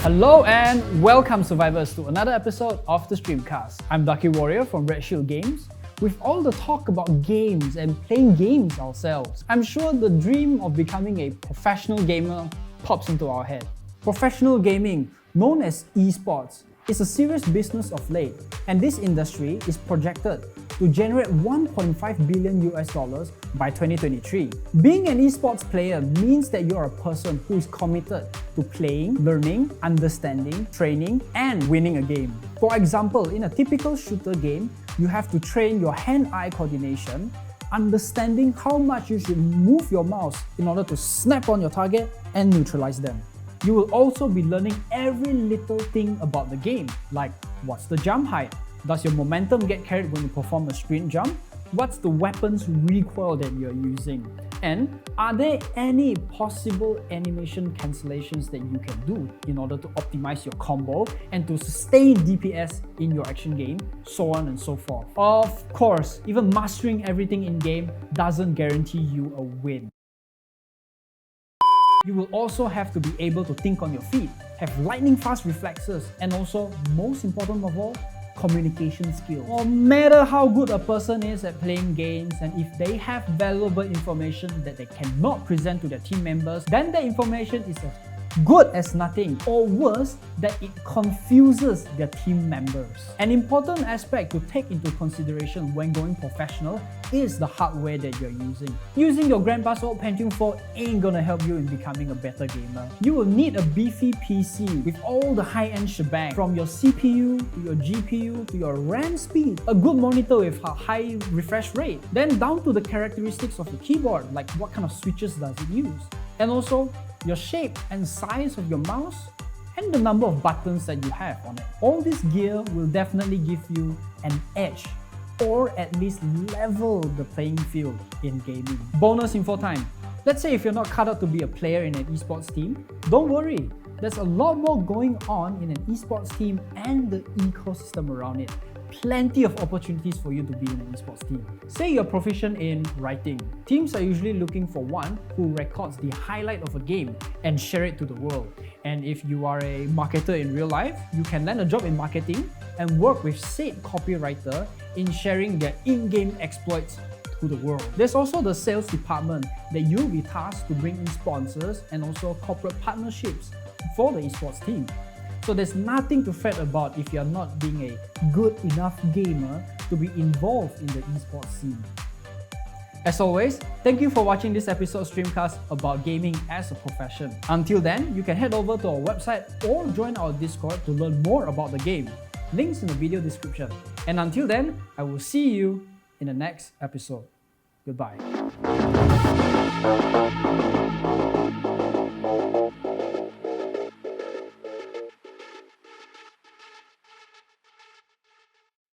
Hello and welcome survivors to another episode of the Streamcast. I'm Ducky Warrior from Red Shield Games. With all the talk about games and playing games ourselves, I'm sure the dream of becoming a professional gamer pops into our head. Professional gaming, known as esports, is a serious business of late, and this industry is projected to generate $1.5 billion by 2023. Being an esports player means that you're a person who is committed to playing, learning, understanding, training, and winning a game. For example, in a typical shooter game, you have to train your hand-eye coordination, understanding how much you should move your mouse in order to snap on your target and neutralize them. You will also be learning every little thing about the game, like what's the jump height? Does your momentum get carried when you perform a sprint jump? What's the weapon's recoil that you're using? And are there any possible animation cancellations that you can do in order to optimize your combo and to sustain DPS in your action game, so on and so forth. Of course, even mastering everything in-game doesn't guarantee you a win. You will also have to be able to think on your feet, have lightning-fast reflexes, and also, most important of all, communication skills. No matter how good a person is at playing games, and if they have valuable information that they cannot present to their team members, then that information is as good as nothing, or worse, that it confuses their team members. An important aspect to take into consideration when going professional is the hardware that you're using. Using your grandpa's old Pentium 4 ain't gonna help you in becoming a better gamer. You will need a beefy PC with all the high-end shebang, from your CPU to your GPU to your RAM speed, a good monitor with a high refresh rate, then down to the characteristics of the keyboard, like what kind of switches does it use, and also your shape and size of your mouse, and the number of buttons that you have on it. All this gear will definitely give you an edge, or at least level the playing field in gaming. Bonus info time. Let's say if you're not cut out to be a player in an esports team, don't worry. There's a lot more going on in an esports team and the ecosystem around it. Plenty of opportunities for you to be in an esports team. Say you're proficient in writing. Teams are usually looking for one who records the highlight of a game and share it to the world. And if you are a marketer in real life, you can land a job in marketing and work with said copywriter in sharing their in-game exploits to the world. There's also the sales department that you'll be tasked to bring in sponsors and also corporate partnerships for the esports team. So there's nothing to fret about if you're not being a good enough gamer to be involved in the esports scene. As always, thank you for watching this episode Streamcast about gaming as a profession. Until then, you can head over to our website or join our Discord to learn more about the game. Links in the video description. And until then, I will see you in the next episode. Goodbye.